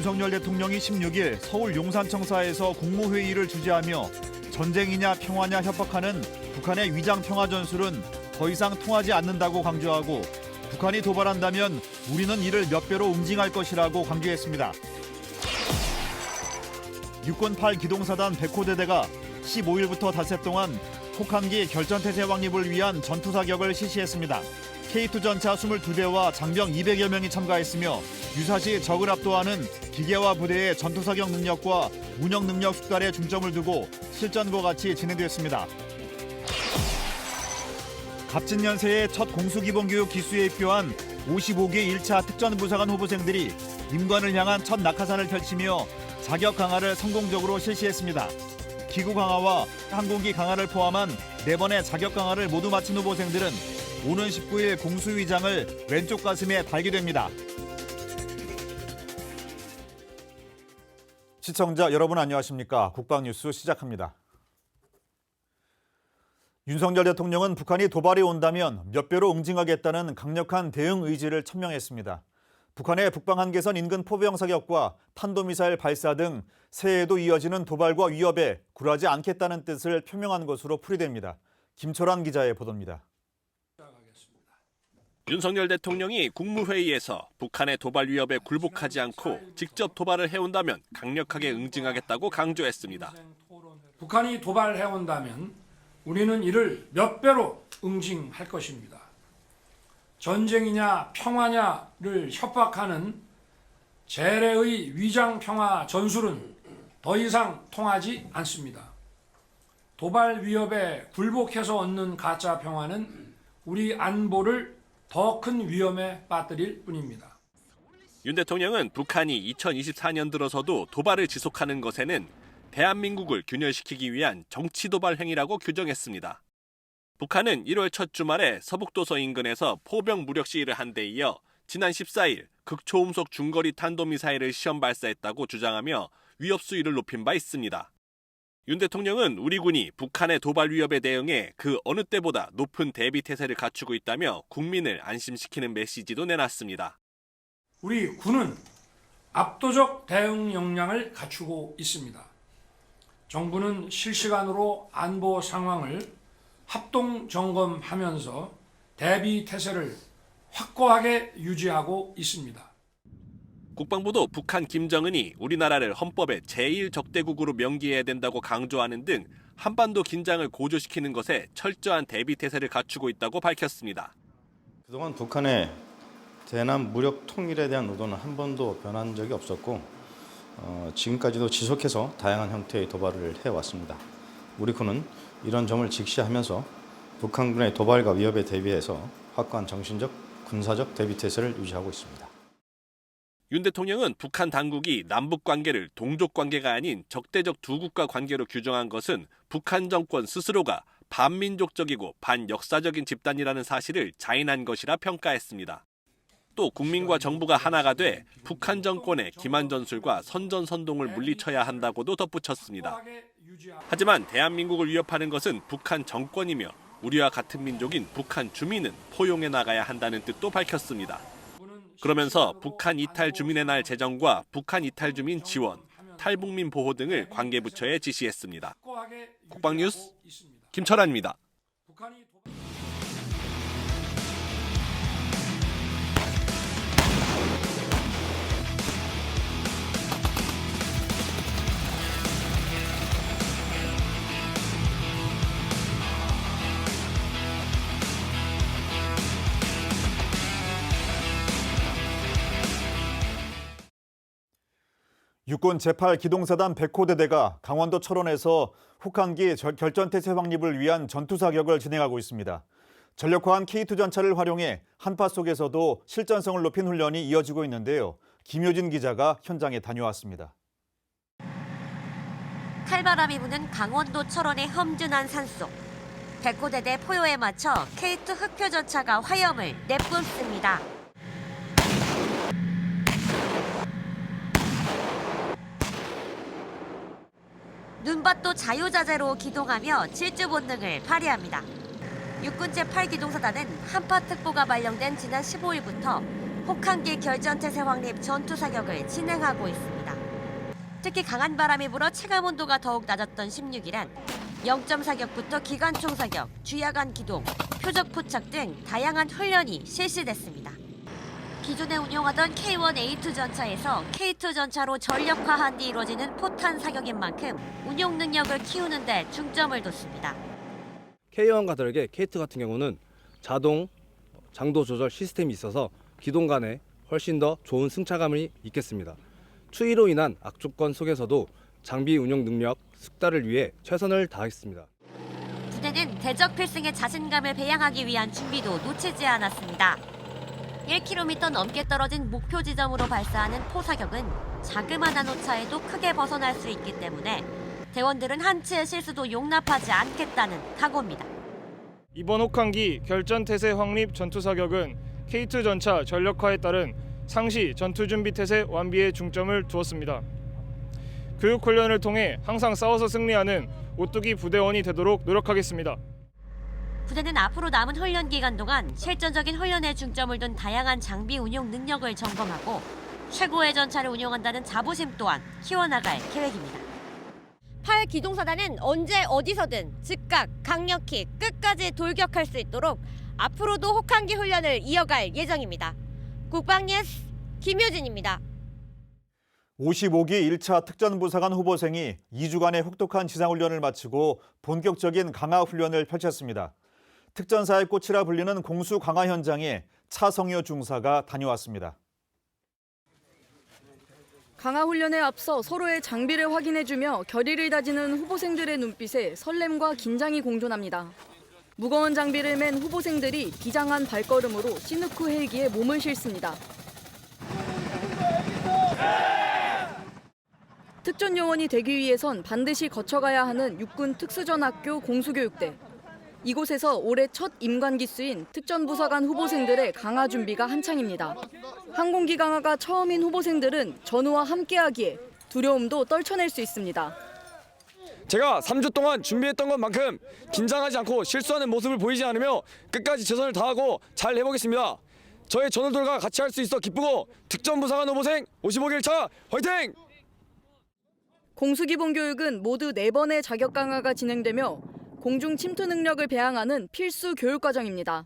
윤석열 대통령이 16일 서울 용산청사에서 국무회의를 주재하며 전쟁이냐 평화냐 협박하는 북한의 위장 평화 전술은 더 이상 통하지 않는다고 강조하고 북한이 도발한다면 우리는 이를 몇 배로 응징할 것이라고 강조했습니다. 육군 8기동사단 백호대대가 15일부터 닷새 동안 혹한기 결전태세 확립을 위한 전투사격을 실시했습니다. K2 전차 22대와 장병 200여 명이 참가했으며 유사시 적을 압도하는 기계화 부대의 전투사격 능력과 운영 능력 숙달에 중점을 두고 실전과 같이 진행됐습니다. 갑진년세의 첫 공수기본교육 기수에 입교한 55기 1차 특전부사관 후보생들이 임관을 향한 첫 낙하산을 펼치며 자격 강화를 성공적으로 실시했습니다. 기구 강화와 항공기 강화를 포함한 4번의 자격 강화를 모두 마친 후보생들은 오는 19일 공수위장을 왼쪽 가슴에 달게 됩니다. 시청자 여러분 안녕하십니까? 국방뉴스 시작합니다. 윤석열 대통령은 북한이 도발이 온다면 몇 배로 응징하겠다는 강력한 대응 의지를 천명했습니다. 북한의 북방 한계선 인근 포병 사격과 탄도미사일 발사 등 새해에도 이어지는 도발과 위협에 굴하지 않겠다는 뜻을 표명한 것으로 풀이됩니다. 김철환 기자의 보도입니다. 윤석열 대통령이 국무회의에서 북한의 도발 위협에 굴복하지 않고 직접 도발을 해온다면 강력하게 응징하겠다고 강조했습니다. 북한이 도발해온다면 우리는 이를 몇 배로 응징할 것입니다. 전쟁이냐 평화냐를 협박하는 재래의 위장평화 전술은 더 이상 통하지 않습니다. 도발 위협에 굴복해서 얻는 가짜 평화는 우리 안보를 더 큰 위험에 빠뜨릴 뿐입니다. 윤 대통령은 북한이 2024년 들어서도 도발을 지속하는 것에는 대한민국을 균열시키기 위한 정치 도발 행위라고 규정했습니다. 북한은 1월 첫 주말에 서북도서 인근에서 포병 무력 시위를 한 데 이어 지난 14일 극초음속 중거리 탄도미사일을 시험 발사했다고 주장하며 위협 수위를 높인 바 있습니다. 윤 대통령은 우리 군이 북한의 도발 위협에 대응해 그 어느 때보다 높은 대비 태세를 갖추고 있다며 국민을 안심시키는 메시지도 내놨습니다. 우리 군은 압도적 대응 역량을 갖추고 있습니다. 정부는 실시간으로 안보 상황을 합동 점검하면서 대비 태세를 확고하게 유지하고 있습니다. 국방부도 북한 김정은이 우리나라를 헌법의 제1적대국으로 명기해야 된다고 강조하는 등 한반도 긴장을 고조시키는 것에 철저한 대비 태세를 갖추고 있다고 밝혔습니다. 그동안 북한의 대남 무력 통일에 대한 의도는 한 번도 변한 적이 없었고 지금까지도 지속해서 다양한 형태의 도발을 해왔습니다. 우리 군은 이런 점을 직시하면서 북한군의 도발과 위협에 대비해서 확고한 정신적, 군사적 대비 태세를 유지하고 있습니다. 윤 대통령은 북한 당국이 남북 관계를 동족 관계가 아닌 적대적 두 국가 관계로 규정한 것은 북한 정권 스스로가 반민족적이고 반역사적인 집단이라는 사실을 자인한 것이라 평가했습니다. 또 국민과 정부가 하나가 돼 북한 정권의 기만 전술과 선전선동을 물리쳐야 한다고도 덧붙였습니다. 하지만 대한민국을 위협하는 것은 북한 정권이며 우리와 같은 민족인 북한 주민은 포용해 나가야 한다는 뜻도 밝혔습니다. 그러면서 북한 이탈 주민의 날 제정과 북한 이탈 주민 지원, 탈북민 보호 등을 관계부처에 지시했습니다. 국방뉴스 김철환입니다. 육군 제8기동사단 백호대대가 강원도 철원에서 혹한기 결전태세 확립을 위한 전투사격을 진행하고 있습니다. 전력화한 K2 전차를 활용해 한파 속에서도 실전성을 높인 훈련이 이어지고 있는데요. 김효진 기자가 현장에 다녀왔습니다. 칼바람이 부는 강원도 철원의 험준한 산속. 백호대대 포효에 맞춰 K2 흑표 전차가 화염을 내뿜습니다. 눈밭도 자유자재로 기동하며 질주 본능을 발휘합니다. 육군 제8기동사단은 한파특보가 발령된 지난 15일부터 혹한기 결전태세 확립 전투사격을 진행하고 있습니다. 특히 강한 바람이 불어 체감 온도가 더욱 낮았던 16일엔 0.4격부터 기관총 사격, 주야간 기동, 표적 포착 등 다양한 훈련이 실시됐습니다. 기존에 운용하던 K1A2 전차에서 K2 전차로 전력화한 뒤 이루어지는 포탄 사격인 만큼 운용 능력을 키우는 데 중점을 뒀습니다. K1과 다르게 K2 같은 경우는 자동 장도 조절 시스템이 있어서 기동 간에 훨씬 더 좋은 승차감이 있겠습니다. 추위로 인한 악조건 속에서도 장비 운용 능력 숙달을 위해 최선을 다했습니다. 부대는 대적 필승의 자신감을 배양하기 위한 준비도 놓치지 않았습니다. 1km 넘게 떨어진 목표 지점으로 발사하는 포사격은 자그마한 오차에도 크게 벗어날 수 있기 때문에 대원들은 한치의 실수도 용납하지 않겠다는 각오입니다. 이번 혹한기 결전태세 확립 전투사격은 K2 전차 전력화에 따른 상시 전투준비태세 완비에 중점을 두었습니다. 교육훈련을 통해 항상 싸워서 승리하는 오뚜기 부대원이 되도록 노력하겠습니다. 부대는 앞으로 남은 훈련 기간 동안 실전적인 훈련에 중점을 둔 다양한 장비 운용 능력을 점검하고 최고의 전차를 운용한다는 자부심 또한 키워나갈 계획입니다. 8기동사단은 언제 어디서든 즉각 강력히 끝까지 돌격할 수 있도록 앞으로도 혹한기 훈련을 이어갈 예정입니다. 국방뉴스 김효진입니다. 55기 1차 특전부사관 후보생이 2주간의 혹독한 지상훈련을 마치고 본격적인 강화훈련을 펼쳤습니다. 특전사의 꽃이라 불리는 공수 강화 현장에 차성효 중사가 다녀왔습니다. 강화 훈련에 앞서 서로의 장비를 확인해주며 결의를 다지는 후보생들의 눈빛에 설렘과 긴장이 공존합니다. 무거운 장비를 맨 후보생들이 기장한 발걸음으로 시누크 헬기에 몸을 실습니다. 특전 요원이 되기 위해선 반드시 거쳐가야 하는 육군 특수전학교 공수교육대. 이곳에서 올해 첫 임관 기수인 특전부사관 후보생들의 강화 준비가 한창입니다. 항공기 강화가 처음인 후보생들은 전우와 함께하기에 두려움도 떨쳐낼 수 있습니다. 제가 3주 동안 준비했던 것만큼 긴장하지 않고 실수하는 모습을 보이지 않으며 끝까지 최선을 다하고 잘 해보겠습니다. 저의 전우들과 같이 할 수 있어 기쁘고 특전부사관 후보생 55기 1차 화이팅! 공수기본 교육은 모두 4번의 자격 강화가 진행되며 공중 침투 능력을 배양하는 필수 교육 과정입니다.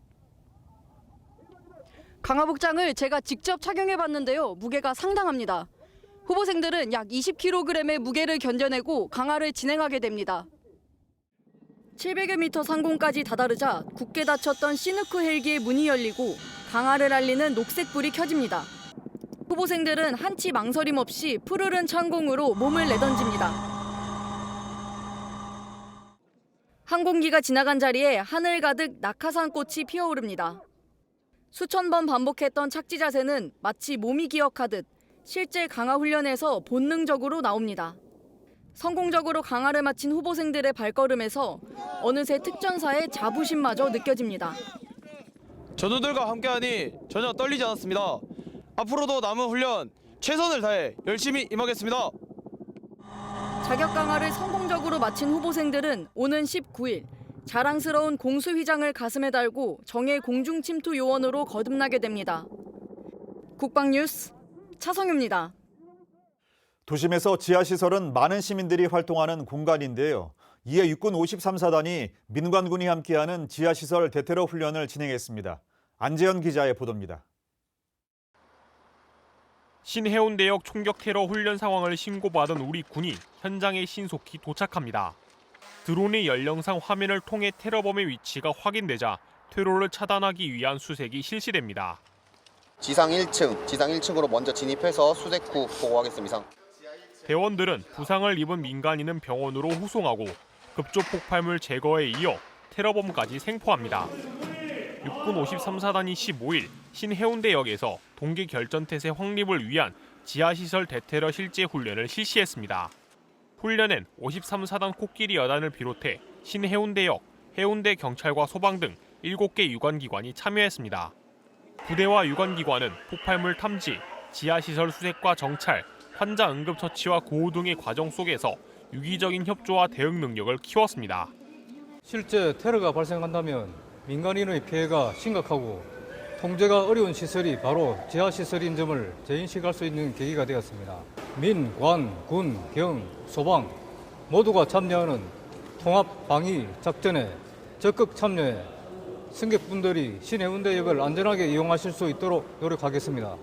강화 복장을 제가 직접 착용해봤는데요. 무게가 상당합니다. 후보생들은 약 20kg의 무게를 견뎌내고 강화를 진행하게 됩니다. 700여 미터 상공까지 다다르자 굳게 닫혔던 시누크 헬기의 문이 열리고 강화를 알리는 녹색불이 켜집니다. 후보생들은 한치 망설임 없이 푸르른 창공으로 몸을 내던집니다. 항공기가 지나간 자리에 하늘 가득 낙하산 꽃이 피어오릅니다. 수천 번 반복했던 착지 자세는 마치 몸이 기억하듯 실제 강화 훈련에서 본능적으로 나옵니다. 성공적으로 강화를 마친 후보생들의 발걸음에서 어느새 특전사의 자부심마저 느껴집니다. 전우들과 함께하니 전혀 떨리지 않았습니다. 앞으로도 남은 훈련 최선을 다해 열심히 임하겠습니다. 자격 강화를 성공적으로 마친 후보생들은 오는 19일 자랑스러운 공수휘장을 가슴에 달고 정예 공중침투 요원으로 거듭나게 됩니다. 국방뉴스 차성유입니다. 도심에서 지하시설은 많은 시민들이 활동하는 공간인데요. 이에 육군 53사단이 민관군이 함께하는 지하시설 대테러 훈련을 진행했습니다. 안재현 기자의 보도입니다. 신해운대역 총격 테러 훈련 상황을 신고받은 우리 군이 현장에 신속히 도착합니다. 드론의 연령상 화면을 통해 테러범의 위치가 확인되자 퇴로를 차단하기 위한 수색이 실시됩니다. 지상 1층으로 먼저 진입해서 수색 후 보고하겠습니다. 대원들은 부상을 입은 민간인은 병원으로 후송하고 급조 폭발물 제거에 이어 테러범까지 생포합니다. 육군 53사단이 15일 신해운대역에서 동계 결전태세 확립을 위한 지하시설 대테러 실제 훈련을 실시했습니다. 훈련엔 53사단 코끼리 여단을 비롯해 신해운대역, 해운대 경찰과 소방 등 7개 유관기관이 참여했습니다. 부대와 유관기관은 폭발물 탐지, 지하시설 수색과 정찰, 환자 응급처치와 구호 등의 과정 속에서 유기적인 협조와 대응 능력을 키웠습니다. 실제 테러가 발생한다면 민간인의 피해가 심각하고 통제가 어려운 시설이 바로 지하시설인 점을 재인식할 수 있는 계기가 되었습니다. 민, 관, 군, 경, 소방 모두가 참여하는 통합 방위 작전에 적극 참여해 승객분들이 신해운대역을 안전하게 이용하실 수 있도록 노력하겠습니다.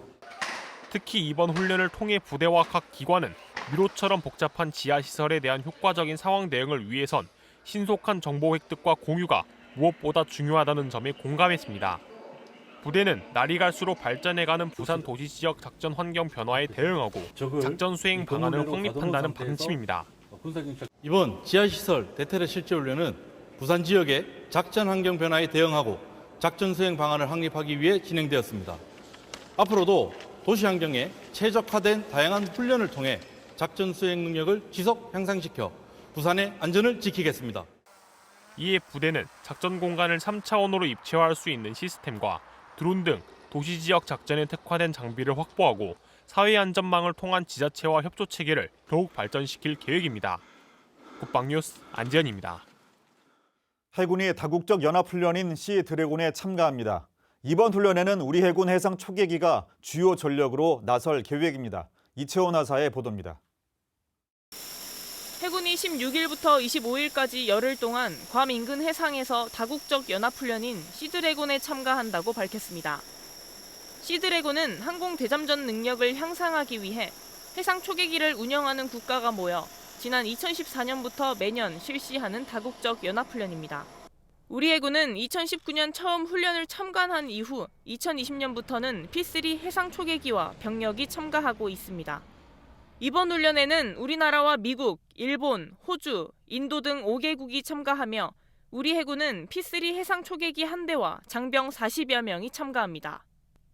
특히 이번 훈련을 통해 부대와 각 기관은 미로처럼 복잡한 지하시설에 대한 효과적인 상황 대응을 위해선 신속한 정보 획득과 공유가 무엇보다 중요하다는 점에 공감했습니다. 부대는 날이 갈수록 발전해가는 부산 도시 지역 작전 환경 변화에 대응하고 작전 수행 방안을 확립한다는 방침입니다. 이번 지하시설 대테러 실제 훈련은 부산 지역의 작전 환경 변화에 대응하고 작전 수행 방안을 확립하기 위해 진행되었습니다. 앞으로도 도시 환경에 최적화된 다양한 훈련을 통해 작전 수행 능력을 지속 향상시켜 부산의 안전을 지키겠습니다. 이에 부대는 작전 공간을 3차원으로 입체화할 수 있는 시스템과 드론 등 도시 지역 작전에 특화된 장비를 확보하고 사회 안전망을 통한 지자체와 협조 체계를 더욱 발전시킬 계획입니다. 국방뉴스 안지현입니다. 해군이 다국적 연합훈련인 시 드래곤에 참가합니다. 이번 훈련에는 우리 해군 해상 초계기가 주요 전력으로 나설 계획입니다. 이채원 하사의 보도입니다. 해군이 16일부터 25일까지 열흘 동안 괌 인근 해상에서 다국적 연합훈련인 시드래곤에 참가한다고 밝혔습니다. 시드래곤은 항공 대잠전 능력을 향상하기 위해 해상 초계기를 운영하는 국가가 모여 지난 2014년부터 매년 실시하는 다국적 연합훈련입니다. 우리 해군은 2019년 처음 훈련을 참관한 이후 2020년부터는 P3 해상 초계기와 병력이 참가하고 있습니다. 이번 훈련에는 우리나라와 미국, 일본, 호주, 인도 등 5개국이 참가하며 우리 해군은 P3 해상 초계기 1대와 장병 40여 명이 참가합니다.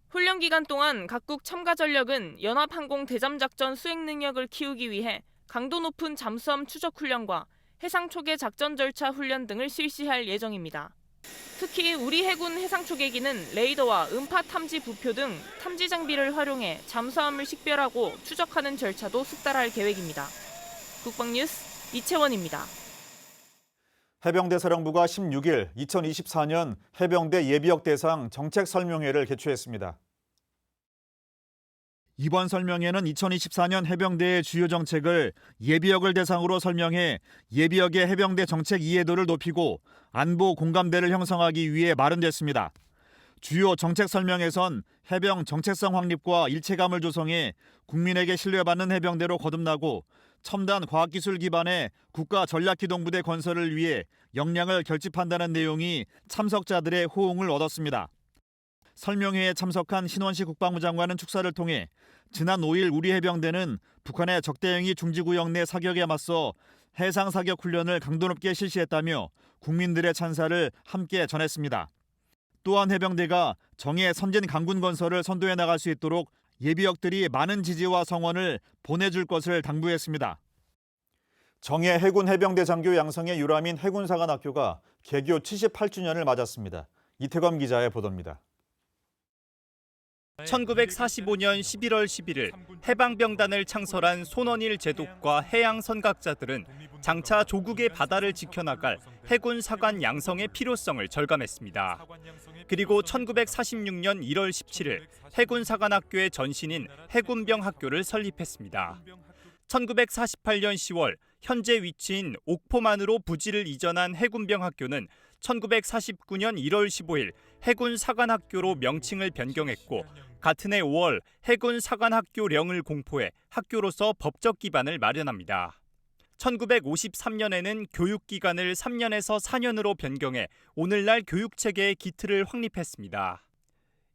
훈련 기간 동안 각국 참가 전력은 연합항공 대잠작전 수행 능력을 키우기 위해 강도 높은 잠수함 추적 훈련과 해상 초계 작전 절차 훈련 등을 실시할 예정입니다. 특히 우리 해군 해상 초계기는 레이더와 음파 탐지 부표 등 탐지 장비를 활용해 잠수함을 식별하고 추적하는 절차도 숙달할 계획입니다. 국방뉴스 이채원입니다. 해병대 사령부가 16일 2024년 해병대 예비역 대상 정책 설명회를 개최했습니다. 이번 설명회는 2024년 해병대의 주요 정책을 예비역을 대상으로 설명해 예비역의 해병대 정책 이해도를 높이고 안보 공감대를 형성하기 위해 마련됐습니다. 주요 정책 설명에선 해병 정체성 확립과 일체감을 조성해 국민에게 신뢰받는 해병대로 거듭나고 첨단 과학기술 기반의 국가 전략기동부대 건설을 위해 역량을 결집한다는 내용이 참석자들의 호응을 얻었습니다. 설명회에 참석한 신원식 국방부 장관은 축사를 통해 지난 5일 우리 해병대는 북한의 적대행위 중지구역 내 사격에 맞서 해상 사격 훈련을 강도 높게 실시했다며 국민들의 찬사를 함께 전했습니다. 또한 해병대가 정예 선진 강군 건설을 선도해 나갈 수 있도록 예비역들이 많은 지지와 성원을 보내줄 것을 당부했습니다. 정예 해군 해병대 장교 양성의 유람인 해군사관학교가 개교 78주년을 맞았습니다. 이태검 기자의 보도입니다. 1945년 11월 11일 해방병단을 창설한 손원일 제독과 해양 선각자들은 장차 조국의 바다를 지켜나갈 해군 사관 양성의 필요성을 절감했습니다. 그리고 1946년 1월 17일 해군 사관학교의 전신인 해군병학교를 설립했습니다. 1948년 10월 현재 위치인 옥포만으로 부지를 이전한 해군병학교는 1949년 1월 15일 해군 사관학교로 명칭을 변경했고 같은 해 5월 해군 사관학교령을 공포해 학교로서 법적 기반을 마련합니다. 1953년에는 교육기간을 3년에서 4년으로 변경해 오늘날 교육체계의 기틀을 확립했습니다.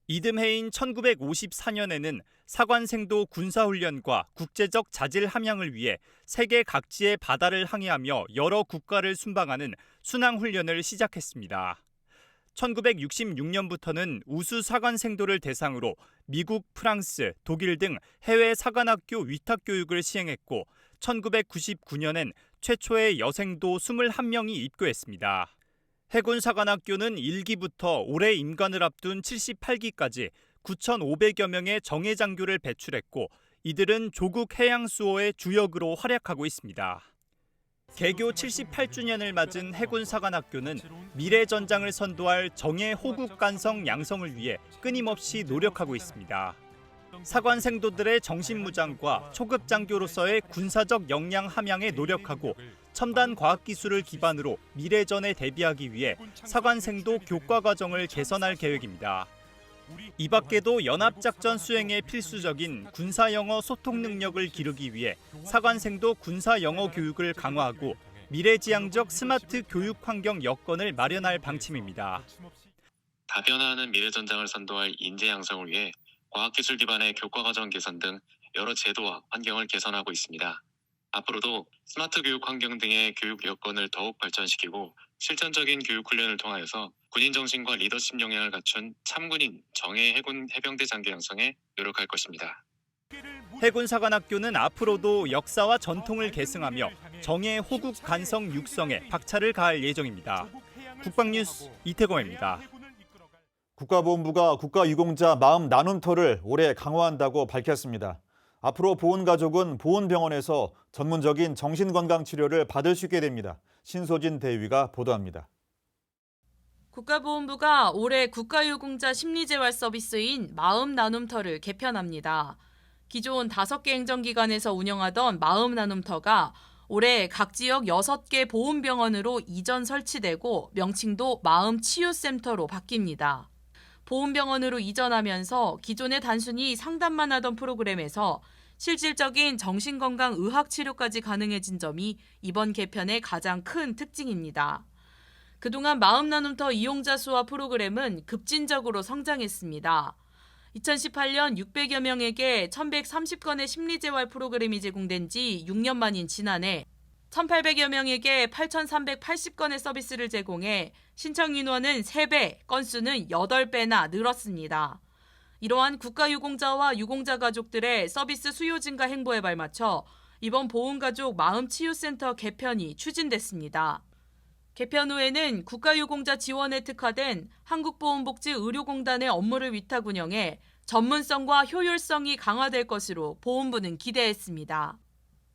이듬해인 1954년에는 사관생도 군사훈련과 국제적 자질 함양을 위해 세계 각지의 바다를 항해하며 여러 국가를 순방하는 순항훈련을 시작했습니다. 1966년부터는 우수 사관생도를 대상으로 미국, 프랑스, 독일 등 해외 사관학교 위탁교육을 시행했고 1999년엔 최초의 여생도 21명이 입교했습니다. 해군사관학교는 1기부터 올해 임관을 앞둔 78기까지 9,500여 명의 정예장교를 배출했고 이들은 조국 해양수호의 주역으로 활약하고 있습니다. 개교 78주년을 맞은 해군사관학교는 미래전장을 선도할 정예 호국 간성 양성을 위해 끊임없이 노력하고 있습니다. 사관생도들의 정신무장과 초급장교로서의 군사적 역량 함양에 노력하고 첨단 과학기술을 기반으로 미래전에 대비하기 위해 사관생도 교과과정을 개선할 계획입니다. 이 밖에도 연합작전 수행에 필수적인 군사영어 소통 능력을 기르기 위해 사관생도 군사영어 교육을 강화하고 미래지향적 스마트 교육 환경 여건을 마련할 방침입니다. 다변화하는 미래전장을 선도할 인재 양성을 위해 과학기술 기반의 교과과정 개선 등 여러 제도와 환경을 개선하고 있습니다. 앞으로도 스마트 교육 환경 등의 교육 여건을 더욱 발전시키고 실전적인 교육 훈련을 통하여서 군인 정신과 리더십 역량을 갖춘 참군인 정예 해군 해병대 장교 양성에 노력할 것입니다. 해군사관학교는 앞으로도 역사와 전통을 계승하며 정예 호국 간성 육성에 박차를 가할 예정입니다. 국방뉴스 이태검입니다. 국가보훈부가 국가유공자 마음 나눔터를 올해 강화한다고 밝혔습니다. 앞으로 보훈가족은 보훈병원에서 전문적인 정신건강치료를 받을 수 있게 됩니다. 신소진 대위가 보도합니다. 국가보훈부가 올해 국가유공자 심리재활 서비스인 마음 나눔터를 개편합니다. 기존 5개 행정기관에서 운영하던 마음 나눔터가 올해 각 지역 6개 보훈병원으로 이전 설치되고 명칭도 마음치유센터로 바뀝니다. 보훈병원으로 이전하면서 기존에 단순히 상담만 하던 프로그램에서 실질적인 정신건강 의학치료까지 가능해진 점이 이번 개편의 가장 큰 특징입니다. 그동안 마음나눔터 이용자 수와 프로그램은 급진적으로 성장했습니다. 2018년 600여 명에게 1130건의 심리재활 프로그램이 제공된 지 6년 만인 지난해 1,800여 명에게 8,380건의 서비스를 제공해 신청 인원은 3배, 건수는 8배나 늘었습니다. 이러한 국가유공자와 유공자 가족들의 서비스 수요 증가 행보에 발맞춰 이번 보훈가족 마음치유센터 개편이 추진됐습니다. 개편 후에는 국가유공자 지원에 특화된 한국보훈복지의료공단의 업무를 위탁 운영해 전문성과 효율성이 강화될 것으로 보훈부는 기대했습니다.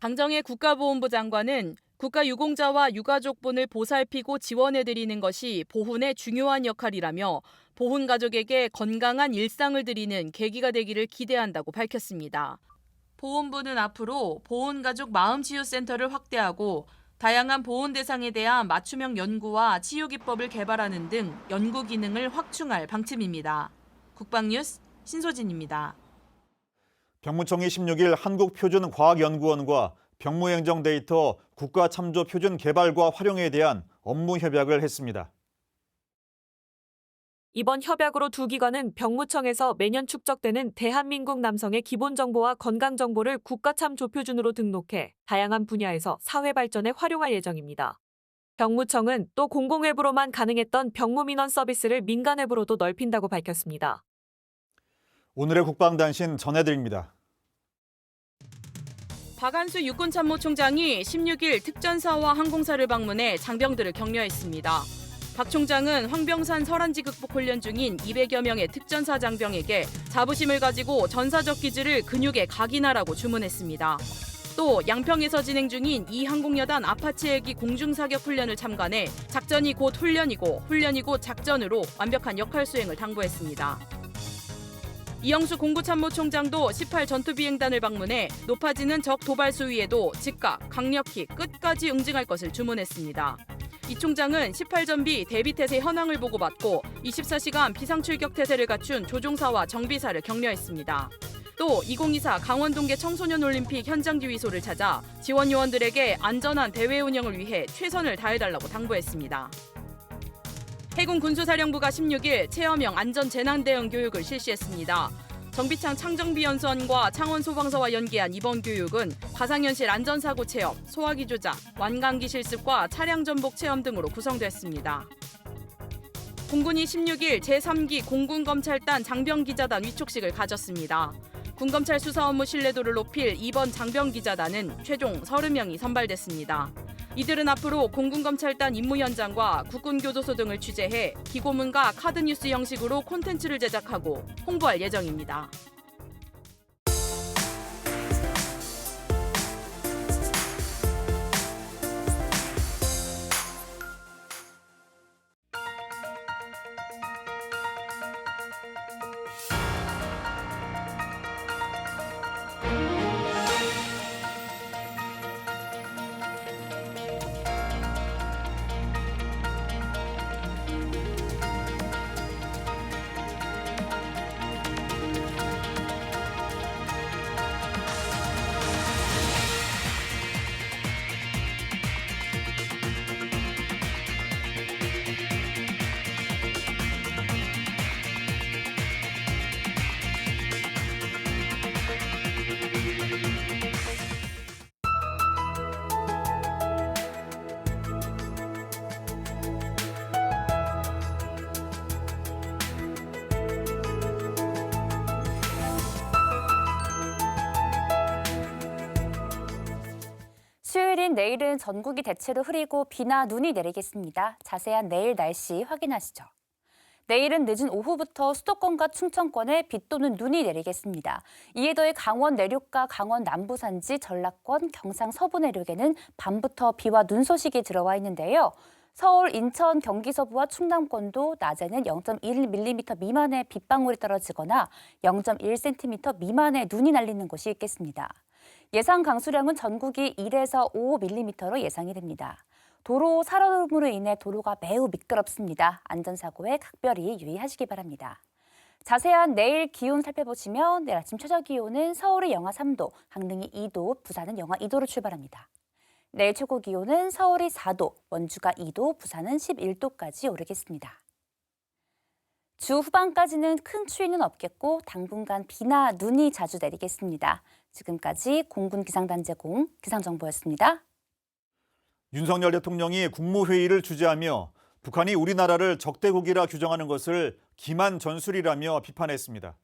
강정혜 국가보훈부 장관은 국가유공자와 유가족분을 보살피고 지원해드리는 것이 보훈의 중요한 역할이라며 보훈가족에게 건강한 일상을 드리는 계기가 되기를 기대한다고 밝혔습니다. 보훈부는 앞으로 보훈가족 마음치유센터를 확대하고 다양한 보훈 대상에 대한 맞춤형 연구와 치유 기법을 개발하는 등 연구 기능을 확충할 방침입니다. 국방뉴스 신소진입니다. 병무청이 16일 한국표준과학연구원과 병무행정 데이터 국가참조표준 개발과 활용에 대한 업무 협약을 했습니다. 이번 협약으로 두 기관은 병무청에서 매년 축적되는 대한민국 남성의 기본정보와 건강정보를 국가참조표준으로 등록해 다양한 분야에서 사회 발전에 활용할 예정입니다. 병무청은 또 공공외부로만 가능했던 병무민원 서비스를 민간외부로도 넓힌다고 밝혔습니다. 오늘의 국방단신 전해드립니다. 박한수 육군참모총장이 16일 특전사와 항공사를 방문해 장병들을 격려했습니다. 박 총장은 황병산 설안지 극복 훈련 중인 200여 명의 특전사 장병에게 자부심을 가지고 전사적 기질을 근육에 각인하라고 주문했습니다. 또 양평에서 진행 중인 이 항공여단 아파치 헬기 공중사격 훈련을 참관해 작전이 곧 훈련이고 훈련이 곧 작전으로 완벽한 역할 수행을 당부했습니다. 이영수 공구참모총장도 18 전투비행단을 방문해 높아지는 적 도발 수위에도 즉각 강력히 끝까지 응징할 것을 주문했습니다. 이 총장은 18전비 대비태세 현황을 보고받고 24시간 비상출격 태세를 갖춘 조종사와 정비사를 격려했습니다. 또 2024 강원동계 청소년올림픽 현장지휘소를 찾아 지원 요원들에게 안전한 대회 운영을 위해 최선을 다해달라고 당부했습니다. 해군 군수사령부가 16일 체험형 안전재난대응 교육을 실시했습니다. 정비창 창정비연수원과 창원소방서와 연계한 이번 교육은 가상현실 안전사고 체험, 소화기 조작, 완강기 실습과 차량 전복 체험 등으로 구성됐습니다. 공군이 16일 제3기 공군검찰단 장병기자단 위촉식을 가졌습니다. 군검찰 수사 업무 신뢰도를 높일 이번 장병기자단은 최종 30명이 선발됐습니다. 이들은 앞으로 공군검찰단 임무 현장과 국군교도소 등을 취재해 기고문과 카드뉴스 형식으로 콘텐츠를 제작하고 홍보할 예정입니다. 내일은 전국이 대체로 흐리고 비나 눈이 내리겠습니다. 자세한 내일 날씨 확인하시죠. 내일은 늦은 오후부터 수도권과 충청권에 비 또는 눈이 내리겠습니다. 이에 더해 강원 내륙과 강원 남부 산지, 전라권, 경상 서부 내륙에는 밤부터 비와 눈 소식이 들어와 있는데요. 서울, 인천, 경기 서부와 충남권도 낮에는 0.1mm 미만의 빗방울이 떨어지거나 0.1cm 미만의 눈이 날리는 곳이 있겠습니다. 예상 강수량은 전국이 1에서 5mm로 예상이 됩니다. 도로 살얼음으로 인해 도로가 매우 미끄럽습니다. 안전사고에 각별히 유의하시기 바랍니다. 자세한 내일 기온 살펴보시면 내일 아침 최저 기온은 서울이 영하 3도, 강릉이 2도, 부산은 영하 2도로 출발합니다. 내일 최고 기온은 서울이 4도, 원주가 2도, 부산은 11도까지 오르겠습니다. 주 후반까지는 큰 추위는 없겠고 당분간 비나 눈이 자주 내리겠습니다. 지금까지 공군 기상단제공 기상정보였습니다. 윤석열 대통령이 국무회의를 주재하며 북한이 우리나라를 적대국이라 규정하는 것을 기만 전술이라며 비판했습니다.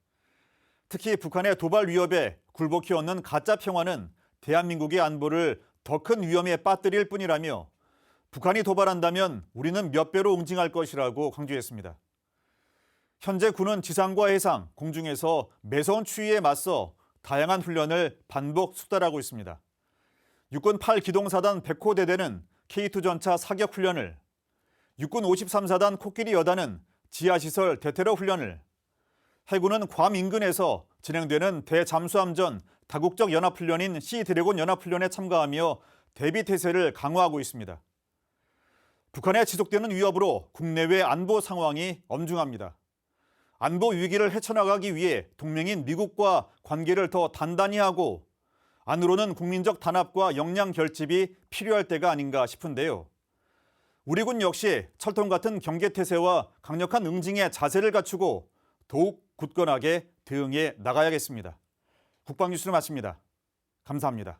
특히 북한의 도발 위협에 굴복해 얻는 가짜 평화는 대한민국의 안보를 더 큰 위험에 빠뜨릴 뿐이라며 북한이 도발한다면 우리는 몇 배로 응징할 것이라고 강조했습니다. 현재 군은 지상과 해상, 공중에서 매서운 추위에 맞서 다양한 훈련을 반복 숙달하고 있습니다. 육군 8기동사단 백호대대는 K2 전차 사격 훈련을, 육군 53사단 코끼리 여단은 지하시설 대테러 훈련을, 해군은 괌 인근에서 진행되는 대잠수함전 다국적 연합훈련인 시드래곤 연합훈련에 참가하며 대비태세를 강화하고 있습니다. 북한의 지속되는 위협으로 국내외 안보 상황이 엄중합니다. 안보 위기를 헤쳐나가기 위해 동맹인 미국과 관계를 더 단단히 하고 안으로는 국민적 단합과 역량 결집이 필요할 때가 아닌가 싶은데요. 우리 군 역시 철통 같은 경계태세와 강력한 응징의 자세를 갖추고 더욱 굳건하게 대응해 나가야겠습니다. 국방뉴스를 마칩니다. 감사합니다.